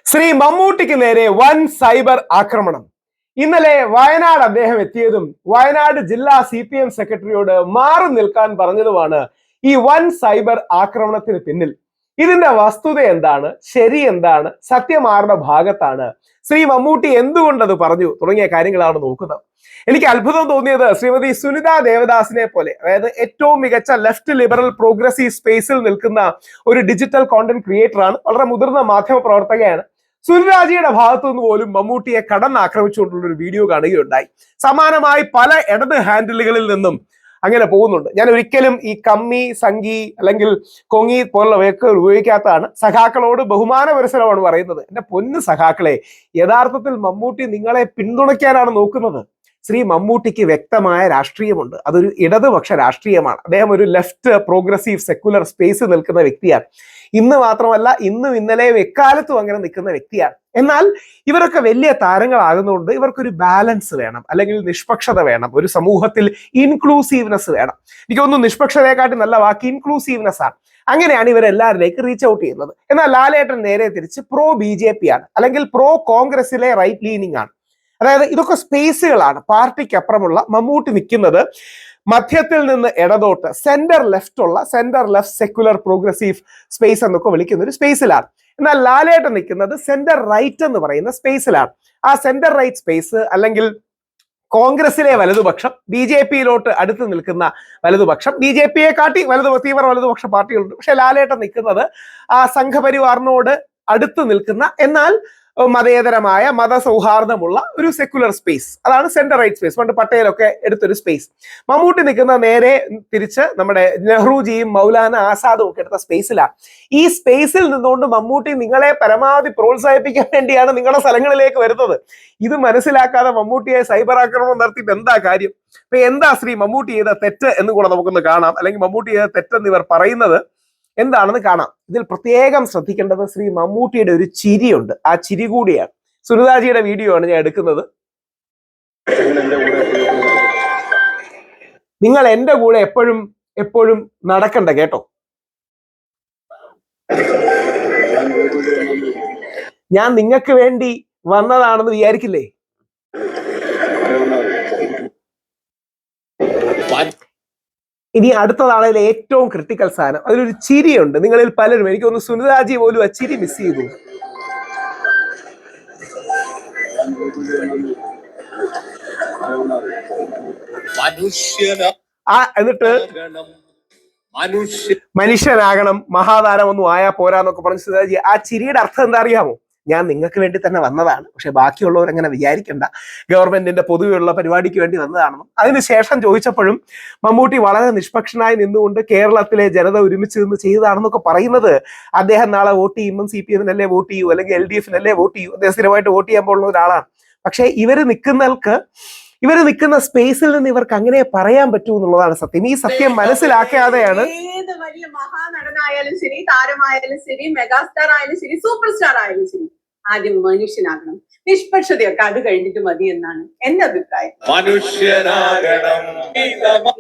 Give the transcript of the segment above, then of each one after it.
ശ്രീ മമ്മൂട്ടിക്ക് നേരെ വൻ സൈബർ ആക്രമണം. ഇന്നലെ വയനാട് അദ്ദേഹം എത്തിയതും വയനാട് ജില്ലാ CPM സെക്രട്ടറിയോട് മാറി നിൽക്കാൻ പറഞ്ഞതുമാണ് ഈ വൻ സൈബർ ആക്രമണത്തിന് പിന്നിൽ. ഇതിന്റെ വസ്തുത എന്താണ്, ശരി എന്താണ്, സത്യമാരുടെ ഭാഗത്താണ്, ശ്രീ മമ്മൂട്ടി എന്തുകൊണ്ടത് പറഞ്ഞു തുടങ്ങിയ കാര്യങ്ങളാണ് നോക്കുന്നത്. എനിക്ക് അത്ഭുതം തോന്നിയത് ശ്രീമതി സുനിത ദേവദാസിനെ പോലെ, അതായത് ഏറ്റവും മികച്ച ലെഫ്റ്റ് ലിബറൽ പ്രോഗ്രസീവ് സ്പേസിൽ നിൽക്കുന്ന ഒരു ഡിജിറ്റൽ കോണ്ടന്റ് ക്രിയേറ്റർ ആണ്, വളരെ മുതിർന്ന മാധ്യമ പ്രവർത്തകയാണ്. സുനിരാജിയുടെ ഭാഗത്തു നിന്ന് പോലും മമ്മൂട്ടിയെ കടന്നാക്രമിച്ചുകൊണ്ടുള്ള ഒരു വീഡിയോ കാണുകയുണ്ടായി. സമാനമായി പല ഇടത് ഹാൻഡിലുകളിൽ നിന്നും അങ്ങനെ പോകുന്നുണ്ട്. ഞാൻ ഒരിക്കലും ഈ കമ്മി, സംഗി അല്ലെങ്കിൽ കൊങ്ങി പോലുള്ള വാക്കുകൾ ഉപയോഗിക്കാത്തതാണ്. സഖാക്കളോട് ബഹുമാന പുരസരമാണ് പറയുന്നത്. എന്റെ പൊന്നു സഖാക്കളെ, യഥാർത്ഥത്തിൽ മമ്മൂട്ടി നിങ്ങളെ പിന്തുണയ്ക്കാനാണ് നോക്കുന്നത്. ശ്രീ മമ്മൂട്ടിക്ക് വ്യക്തമായ രാഷ്ട്രീയമുണ്ട്. അതൊരു ഇടതുപക്ഷ രാഷ്ട്രീയമാണ്. അദ്ദേഹം ഒരു ലെഫ്റ്റ് പ്രോഗ്രസീവ് സെക്കുലർ സ്പേസ് നിൽക്കുന്ന വ്യക്തിയാണ്. ഇന്ന് മാത്രമല്ല, ഇന്നും ഇന്നലെയും എക്കാലത്തും അങ്ങനെ നിൽക്കുന്ന വ്യക്തിയാണ്. എന്നാൽ ഇവരൊക്കെ വലിയ താരങ്ങളാകുന്നതുകൊണ്ട് ഇവർക്കൊരു ബാലൻസ് വേണം, അല്ലെങ്കിൽ നിഷ്പക്ഷത വേണം, ഒരു സമൂഹത്തിൽ ഇൻക്ലൂസീവ്നെസ് വേണം. എനിക്കൊന്നും നിഷ്പക്ഷതയെക്കാട്ടി നല്ല വാക്ക് ഇൻക്ലൂസീവ്നെസ് ആണ്. അങ്ങനെയാണ് ഇവരെല്ലാവരിലേക്ക് റീച്ച് ഔട്ട് ചെയ്യുന്നത്. എന്നാൽ ലാലേട്ടൻ നേരെ തിരിച്ച് പ്രോ BJP ആണ്, അല്ലെങ്കിൽ പ്രോ കോൺഗ്രസിലെ റൈറ്റ് ലീനിങ് ആണ്. അതായത് ഇതൊക്കെ സ്പേസുകളാണ്. പാർട്ടിക്ക് അപ്പുറമുള്ള മമ്മൂട്ടി നിൽക്കുന്നത് മധ്യത്തിൽ നിന്ന് ഇടതോട്ട് സെന്റർ ലെഫ്റ്റ് ഉള്ള centre left secular progressive space എന്നൊക്കെ വിളിക്കുന്ന ഒരു സ്പേസിലാണ്. എന്നാൽ ലാലേട്ടൻ നിൽക്കുന്നത് സെന്റർ റൈറ്റ് എന്ന് പറയുന്ന സ്പേസിലാണ്. ആ സെന്റർ റൈറ്റ് സ്പേസ്, അല്ലെങ്കിൽ കോൺഗ്രസിലെ വലതുപക്ഷം, BJPയിലോട്ട് അടുത്ത് നിൽക്കുന്ന വലതുപക്ഷം, BJPയെ കാട്ടി തീവ്ര വലതുപക്ഷ പാർട്ടികളുണ്ട്. പക്ഷെ ലാലേട്ടൻ നിൽക്കുന്നത് ആ സംഘപരിവാറിനോട് അടുത്ത് നിൽക്കുന്ന, എന്നാൽ മതേതരമായ മതസൗഹാർദ്ദമുള്ള ഒരു സെക്കുലർ സ്പേസ്, അതാണ് സെന്റർ റൈറ്റ് സ്പേസ്. പണ്ട് പട്ടേലൊക്കെ എടുത്തൊരു സ്പേസ്. മമ്മൂട്ടി നിൽക്കുന്ന നേരെ തിരിച്ച് നമ്മുടെ നെഹ്റുജിയും മൗലാന ആസാദും ഒക്കെ എടുത്ത സ്പേസിലാണ്. ഈ സ്പേസിൽ നിന്നുകൊണ്ട് മമ്മൂട്ടി നിങ്ങളെ പരമാവധി പ്രോത്സാഹിപ്പിക്കാൻ വേണ്ടിയാണ് നിങ്ങളുടെ സ്ഥലങ്ങളിലേക്ക് വരുന്നത്. ഇത് മനസ്സിലാക്കാതെ മമ്മൂട്ടിയെ സൈബർ ആക്രമണം നടത്തിയിട്ട് എന്താ കാര്യം? ഇപ്പൊ എന്താ ശ്രീ മമ്മൂട്ടി ചെയ്ത തെറ്റ് എന്ന് കൂടെ നമുക്കൊന്ന് കാണാം. അല്ലെങ്കിൽ മമ്മൂട്ടി ചെയ്ത തെറ്റെന്ന് ഇവർ പറയുന്നത് എന്താണെന്ന് കാണാം. ഇതിൽ പ്രത്യേകം ശ്രദ്ധിക്കേണ്ടത് ശ്രീ മമ്മൂട്ടിയുടെ ഒരു ചിരിയുണ്ട്. ആ ചിരി കൂടിയാണ്. സുനിതാജിയുടെ വീഡിയോ ആണ് ഞാൻ എടുക്കുന്നത്. നിങ്ങൾ എന്റെ കൂടെ എപ്പോഴും എപ്പോഴും നടക്കണ്ട കേട്ടോ. ഞാൻ നിങ്ങൾക്ക് വേണ്ടി വന്നതാണെന്ന് വിചാരിക്കില്ലേ? ഇനി അടുത്തതാണെങ്കിൽ ഏറ്റവും ക്രിട്ടിക്കൽ സാധനം, അതിലൊരു ചിരിയുണ്ട്. നിങ്ങളിൽ പലരും, എനിക്ക് തോന്നുന്നു സുനിതാജി പോലും ആ ചിരി മിസ് ചെയ്തു. എന്നിട്ട് മനുഷ്യനാകണം, മഹാതാരം ഒന്നും ആയാ പോരാന്നൊക്കെ പറഞ്ഞ സുനിതാജി, ആ ചിരിയുടെ അർത്ഥം എന്താ അറിയാമോ? ഞാൻ നിങ്ങൾക്ക് വേണ്ടി തന്നെ വന്നതാണ്, പക്ഷെ ബാക്കിയുള്ളവർ അങ്ങനെ വിചാരിക്കണ്ട, ഗവൺമെന്റിന്റെ പൊതുവെയുള്ള പരിപാടിക്ക് വേണ്ടി വന്നതാണെന്നും. അതിനുശേഷം ചോദിച്ചപ്പോഴും മമ്മൂട്ടി വളരെ നിഷ്പക്ഷനായി നിന്നുകൊണ്ട് കേരളത്തിലെ ജനത ഒരുമിച്ച് നിന്ന് ചെയ്തതാണെന്നൊക്കെ പറയുന്നത്, അദ്ദേഹം നാളെ വോട്ട് ചെയ്യുമ്പോൾ CPM-നല്ലേ വോട്ട് ചെയ്യൂ, അല്ലെങ്കിൽ LDF-നല്ലേ വോട്ട് ചെയ്യൂ, അദ്ദേഹം സ്ഥിരമായിട്ട് വോട്ട് ചെയ്യാൻ പോകുന്ന ഒരാളാണ്. പക്ഷെ ഇവര് നിൽക്കുന്ന സ്പേസിൽ നിന്ന് ഇവർക്ക് അങ്ങനെ പറയാൻ പറ്റൂ എന്നുള്ളതാണ് സത്യം. ഈ സത്യം മനസ്സിലാക്കാതെയാണ് ഏത് വലിയ മഹാനടനായാലും ശരി, താരമായാലും ശരി, മെഗാസ്റ്റാർ ആയാലും ശരി, സൂപ്പർ സ്റ്റാർ ആയാലും ശരി, ആദ്യം മനുഷ്യനാകണം. നിഷ്പക്ഷതയൊക്കെ അത് കഴിഞ്ഞിട്ട് മതി എന്നാണ് എന്റെ അഭിപ്രായം.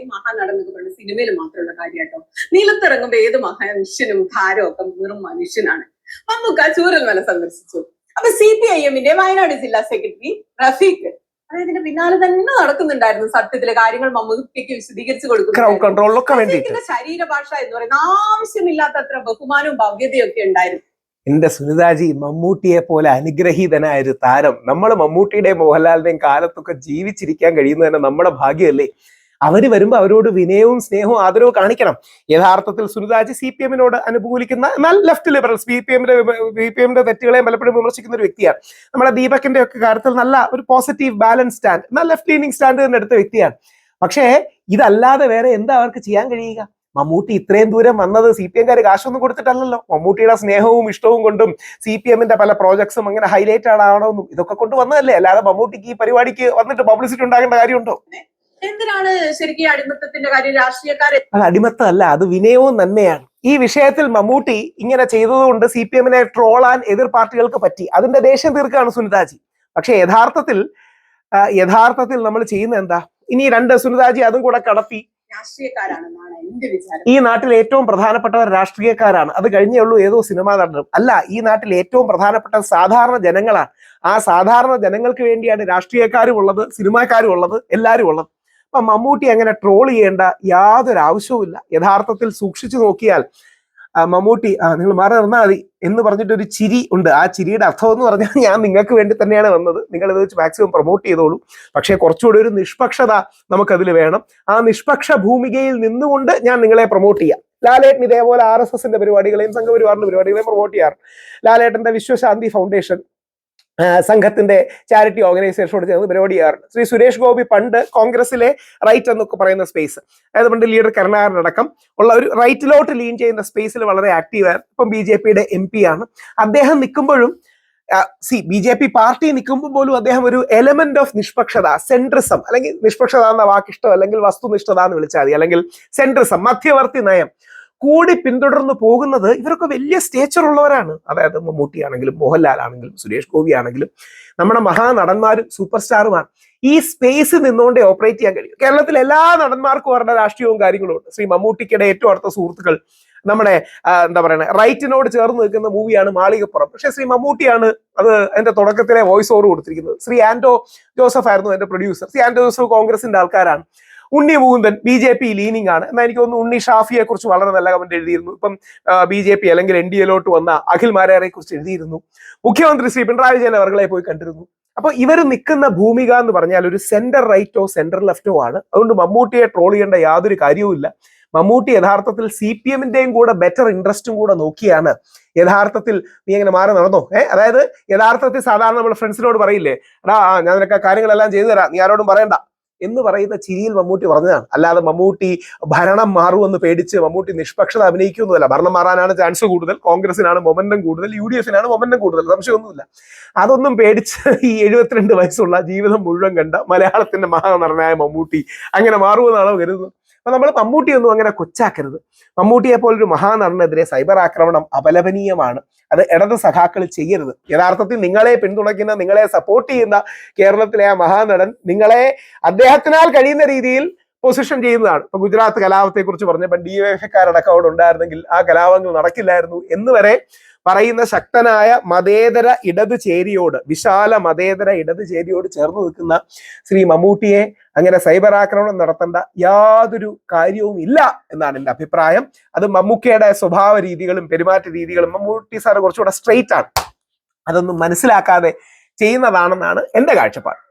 ഈ മഹാനടനൊക്കെ പറഞ്ഞ സിനിമയിൽ മാത്രമുള്ള കാര്യാട്ടോ. നിലത്തിറങ്ങുമ്പോ ഏത് മനുഷ്യനും ഭാരവും ഒക്കെ വെറും മനുഷ്യനാണ്. മമ്മൂക്ക ചൂരൽമല സന്ദർശിച്ചു. അപ്പൊ CPIM-ന്റെ വയനാട് ജില്ലാ സെക്രട്ടറി റഫീഖ് ഇതിന്റെ പിന്നാലെ തന്നെ നടക്കുന്നുണ്ടായിരുന്നു. സത്യത്തിലെ കാര്യങ്ങൾ മമ്മൂട്ടിക്ക് വിശദീകരിച്ചു കൊടുക്കുന്നു. ശരീരഭാഷ എന്ന് പറയുന്ന ആവശ്യമില്ലാത്തത്ര ബഹുമാനവും ഭവ്യതയും ഒക്കെ ഉണ്ടായിരുന്നു. എന്റെ സുനിതാജി, മമ്മൂട്ടിയെ പോലെ അനുഗ്രഹീതനായ ഒരു താരം നമ്മൾ മമ്മൂട്ടിയുടെയും മോഹൻലാലിന്റെയും കാലത്തൊക്കെ ജീവിച്ചിരിക്കാൻ കഴിയുന്നത് തന്നെ നമ്മുടെ ഭാഗ്യമല്ലേ? അവര് വരുമ്പോൾ അവരോട് വിനയവും സ്നേഹവും ആദരവും കാണിക്കണം. യഥാർത്ഥത്തിൽ സുനിതാജി CPM-നോട് അനുകൂലിക്കുന്ന, എന്നാൽ ലെഫ്റ്റ് ലിബറൽ CPM-ന്റെ തെറ്റുകളെയും പലപ്പോഴും വിമർശിക്കുന്ന ഒരു വ്യക്തിയാണ്. നമ്മുടെ ദീപകിന്റെ ഒക്കെ കാര്യത്തിൽ നല്ല ഒരു പോസിറ്റീവ് ബാലൻസ് സ്റ്റാൻഡ്, എന്നാൽ ലെഫ്റ്റ് ലീനിങ് സ്റ്റാൻഡ് തന്നെ എടുത്ത വ്യക്തിയാണ്. പക്ഷേ ഇതല്ലാതെ വേറെ എന്താ അവർക്ക് ചെയ്യാൻ കഴിയുക? മമ്മൂട്ടി ഇത്രയും ദൂരം വന്നത് CPM-കാർ കാശൊന്നും കൊടുത്തിട്ടല്ലല്ലോ. മമ്മൂട്ടിയുടെ സ്നേഹവും ഇഷ്ടവും കൊണ്ടും CPM-ന്റെ പല പ്രോജക്ട്സും അങ്ങനെ ഹൈലൈറ്റ് ആണോന്നും ഇതൊക്കെ കൊണ്ട് വന്നതല്ലേ. അല്ലാതെ മമ്മൂട്ടിക്ക് ഈ പരിപാടിക്ക് വന്നിട്ട് പബ്ലിസിറ്റി ഉണ്ടാകേണ്ട കാര്യമുണ്ടോ? എന്തിനാണ് ശരിക്കും അടിമത്തത്തിന്റെ കാര്യം? രാഷ്ട്രീയക്കാരെ അത് അടിമത്തമല്ല, അത് വിനയവും നന്മയാണ്. ഈ വിഷയത്തിൽ മമ്മൂട്ടി ഇങ്ങനെ ചെയ്തതുകൊണ്ട് CPM-നെ ട്രോളാൻ എതിർ പാർട്ടികൾക്ക് പറ്റി. അതിന്റെ ദേഷ്യം തീർക്കുകയാണ് സുനിതാജി. പക്ഷെ യഥാർത്ഥത്തിൽ നമ്മൾ ചെയ്യുന്ന എന്താ? ഇനി സുനിതാജി അതും കൂടെ കടത്തി രാഷ്ട്രീയക്കാരാണെന്നാണ് എന്റെ വിചാരം. ഈ നാട്ടിൽ ഏറ്റവും പ്രധാനപ്പെട്ടവർ രാഷ്ട്രീയക്കാരാണ്, അത് കഴിഞ്ഞേ ഉള്ളൂ ഏതോ സിനിമാ നടനും. അല്ല, ഈ നാട്ടിൽ ഏറ്റവും പ്രധാനപ്പെട്ട സാധാരണ ജനങ്ങളാണ്. ആ സാധാരണ ജനങ്ങൾക്ക് വേണ്ടിയാണ് രാഷ്ട്രീയക്കാരും ഉള്ളത്, സിനിമാക്കാരും ഉള്ളത്, എല്ലാവരും ഉള്ളത്. അപ്പൊ മമ്മൂട്ടി അങ്ങനെ ട്രോൾ ചെയ്യേണ്ട യാതൊരു ആവശ്യവുമില്ല. യഥാർത്ഥത്തിൽ സൂക്ഷിച്ചു നോക്കിയാൽ മമ്മൂട്ടി നിങ്ങൾ മാറി നിർന്നാൽ മതി എന്ന് പറഞ്ഞിട്ടൊരു ചിരി ഉണ്ട്. ആ ചിരിയുടെ അർത്ഥം എന്ന് പറഞ്ഞാൽ ഞാൻ നിങ്ങൾക്ക് വേണ്ടി തന്നെയാണ് വന്നത്, നിങ്ങൾ ഇത് വെച്ച് മാക്സിമം പ്രൊമോട്ട് ചെയ്തോളൂ, പക്ഷേ കുറച്ചുകൂടി ഒരു നിഷ്പക്ഷത നമുക്കതിൽ വേണം. ആ നിഷ്പക്ഷ ഭൂമികയിൽ നിന്നുകൊണ്ട് ഞാൻ നിങ്ങളെ പ്രൊമോട്ട് ചെയ്യാം. ലാലേട്ടൻ ഇതേപോലെ RSSന്റെ പരിപാടികളെയും സംഘപരിവാറിന്റെ പരിപാടികളെയും പ്രൊമോട്ട് ചെയ്യാറ്. ലാലേട്ടന്റെ വിശ്വശാന്തി ഫൗണ്ടേഷൻ സംഘത്തിന്റെ ചാരിറ്റി ഓർഗനൈസേഷനോട് ചേർന്ന് പരിപാടി ചെയ്യാറുണ്ട്. ശ്രീ സുരേഷ് ഗോപി പണ്ട് കോൺഗ്രസിലെ റൈറ്റ് എന്നൊക്കെ പറയുന്ന സ്പേസ്, അതായത് പണ്ട് ലീഡർ കരുണാകരനടക്കം ഉള്ള ഒരു റൈറ്റിലോട്ട് ലീൻ ചെയ്യുന്ന സ്പേസിൽ വളരെ ആക്റ്റീവായിരുന്നു. ഇപ്പം BJPയുടെ MP ആണ്. അദ്ദേഹം നിൽക്കുമ്പോഴും BJP പാർട്ടി നിൽക്കുമ്പോൾ പോലും അദ്ദേഹം ഒരു എലമെന്റ് ഓഫ് നിഷ്പക്ഷത, സെൻട്രിസം, അല്ലെങ്കിൽ നിഷ്പക്ഷത എന്ന വാക്കിഷ്ടം, അല്ലെങ്കിൽ വസ്തുനിഷ്ഠത എന്ന് വിളിച്ചാൽ മതി, അല്ലെങ്കിൽ സെൻട്രിസം, മധ്യവർത്തി നയം കൂടി പിന്തുടർന്ന് പോകുന്നത് ഇവരൊക്കെ വലിയ സ്റ്റേച്ചർ ഉള്ളവരാണ്. അതായത് മമ്മൂട്ടി ആണെങ്കിലും മോഹൻലാൽ ആണെങ്കിലും സുരേഷ് ഗോപി ആണെങ്കിലും നമ്മുടെ മഹാനടന്മാരും സൂപ്പർ സ്റ്റാറുമാണ്. ഈ സ്പേസ് നിന്നുകൊണ്ടേ ഓപ്പറേറ്റ് ചെയ്യാൻ കഴിയും. കേരളത്തിലെ എല്ലാ നടന്മാർക്കും അവരുടെ രാഷ്ട്രീയവും കാര്യങ്ങളും ഉണ്ട്. ശ്രീ മമ്മൂട്ടിക്കിടെ ഏറ്റവും അടുത്ത സുഹൃത്തുക്കൾ നമ്മുടെ എന്താ പറയുക റൈറ്റിനോട് ചേർന്ന് നിൽക്കുന്ന മൂവിയാണ് മാളികപ്പുറം. പക്ഷെ ശ്രീ മമ്മൂട്ടിയാണ് അത് അതിന്റെ തുടക്കത്തിലെ വോയിസ് ഓവർ കൊടുത്തിരിക്കുന്നത്. ശ്രീ ആന്റോ ജോസഫ് ആയിരുന്നു അതിന്റെ പ്രൊഡ്യൂസർ. ശ്രീ ആന്റോ ജോസഫ് കോൺഗ്രസിന്റെ ആൾക്കാരാണ്. ഉണ്ണി മുകുന്ദൻ BJP ലീനിങ് ആണ്. എന്നാൽ എനിക്ക് തോന്നുന്നു ഉണ്ണി ഷാഫിയെ കുറിച്ച് വളരെ നല്ല കമന്റ് എഴുതിയിരുന്നു. ഇപ്പം BJP അല്ലെങ്കിൽ NDAയിലോട്ട് വന്ന അഖിൽ മാരാരെ കുറിച്ച് എഴുതിയിരുന്നു. മുഖ്യമന്ത്രി ശ്രീ പിണറായി വിജയൻ അവർകളെ പോയി കണ്ടിരുന്നു. അപ്പൊ ഇവർ നിൽക്കുന്ന ഭൂമിക എന്ന് പറഞ്ഞാൽ ഒരു സെന്റർ റൈറ്റോ സെന്റർ ലെഫ്റ്റോ ആണ്. അതുകൊണ്ട് മമ്മൂട്ടിയെ ട്രോൾ ചെയ്യേണ്ട യാതൊരു കാര്യവുമില്ല. മമ്മൂട്ടി യഥാർത്ഥത്തിൽ CPMന്റെയും കൂടെ ബെറ്റർ ഇൻട്രസ്റ്റും കൂടെ നോക്കിയാണ് യഥാർത്ഥത്തിൽ നീ എങ്ങനെ മാറി നടന്നോ. അതായത് യഥാർത്ഥത്തിൽ സാധാരണ നമ്മൾ ഫ്രണ്ട്സിനോട് പറയില്ലേ, എടാ ഞാൻ നിനക്ക് കാര്യങ്ങളെല്ലാം ചെയ്തു തരാം, നീ ആരോടും പറയണ്ട എന്ന് പറയുന്ന ചിരിയിൽ മമ്മൂട്ടി പറഞ്ഞതാണ്. അല്ലാതെ മമ്മൂട്ടി ഭരണം മാറുമെന്ന് പേടിച്ച് മമ്മൂട്ടി നിഷ്പക്ഷത അഭിനയിക്കുന്നില്ല. ഭരണം മാറാനാണ് ചാൻസ് കൂടുതൽ, കോൺഗ്രസിനാണ് മൊമെന്റം കൂടുതൽ, UDFനാണ് മൊമെന്റം കൂടുതൽ, സംശയമൊന്നുമില്ല. അതൊന്നും പേടിച്ച് ഈ 72 വയസ്സുള്ള ജീവിതം മുഴുവൻ കണ്ട മലയാളത്തിന്റെ മഹാനടനായ മമ്മൂട്ടി അങ്ങനെ മാറുമെന്നാണോ കരുതുന്നത്? അപ്പൊ നമ്മൾ മമ്മൂട്ടിയൊന്നും അങ്ങനെ കൊച്ചാക്കരുത്. മമ്മൂട്ടിയെ പോലൊരു മഹാനടനെതിരെ സൈബർ ആക്രമണം അപലപനീയമാണ്. അത് ഇടത് സഖാക്കൾ ചെയ്യരുത്. യഥാർത്ഥത്തിൽ നിങ്ങളെ പിന്തുണയ്ക്കുന്ന, നിങ്ങളെ സപ്പോർട്ട് ചെയ്യുന്ന കേരളത്തിലെ ആ മഹാനടൻ നിങ്ങളെ അദ്ദേഹത്തിനാൽ കഴിയുന്ന രീതിയിൽ പൊസിഷൻ ചെയ്യുന്നതാണ്. ഇപ്പൊ ഗുജറാത്ത് കലാപത്തെ കുറിച്ച് പറഞ്ഞപ്പോൾ DYFക്കാരടക്കം അവിടെ ഉണ്ടായിരുന്നെങ്കിൽ ആ കലാപങ്ങൾ നടക്കില്ലായിരുന്നു എന്ന് വരെ പറയുന്ന ശക്തനായ മതേതര ഇടത് ചേരിയോട്, വിശാല മതേതര ഇടത് ചേരിയോട് ചേർന്ന് നിൽക്കുന്ന ശ്രീ മമ്മൂട്ടിയെ അങ്ങനെ സൈബർ ആക്രമണം നടത്തേണ്ട യാതൊരു കാര്യവും ഇല്ല എന്നാണ് എൻ്റെ അഭിപ്രായം. അത് മമ്മൂക്കയുടെ സ്വഭാവ രീതികളും പെരുമാറ്റ രീതികളും, മമ്മൂട്ടി സാറ് കുറച്ചുകൂടെ സ്ട്രെയിറ്റ് ആണ്, അതൊന്നും മനസ്സിലാക്കാതെ ചെയ്യുന്നതാണെന്നാണ് എൻ്റെ കാഴ്ചപ്പാട്.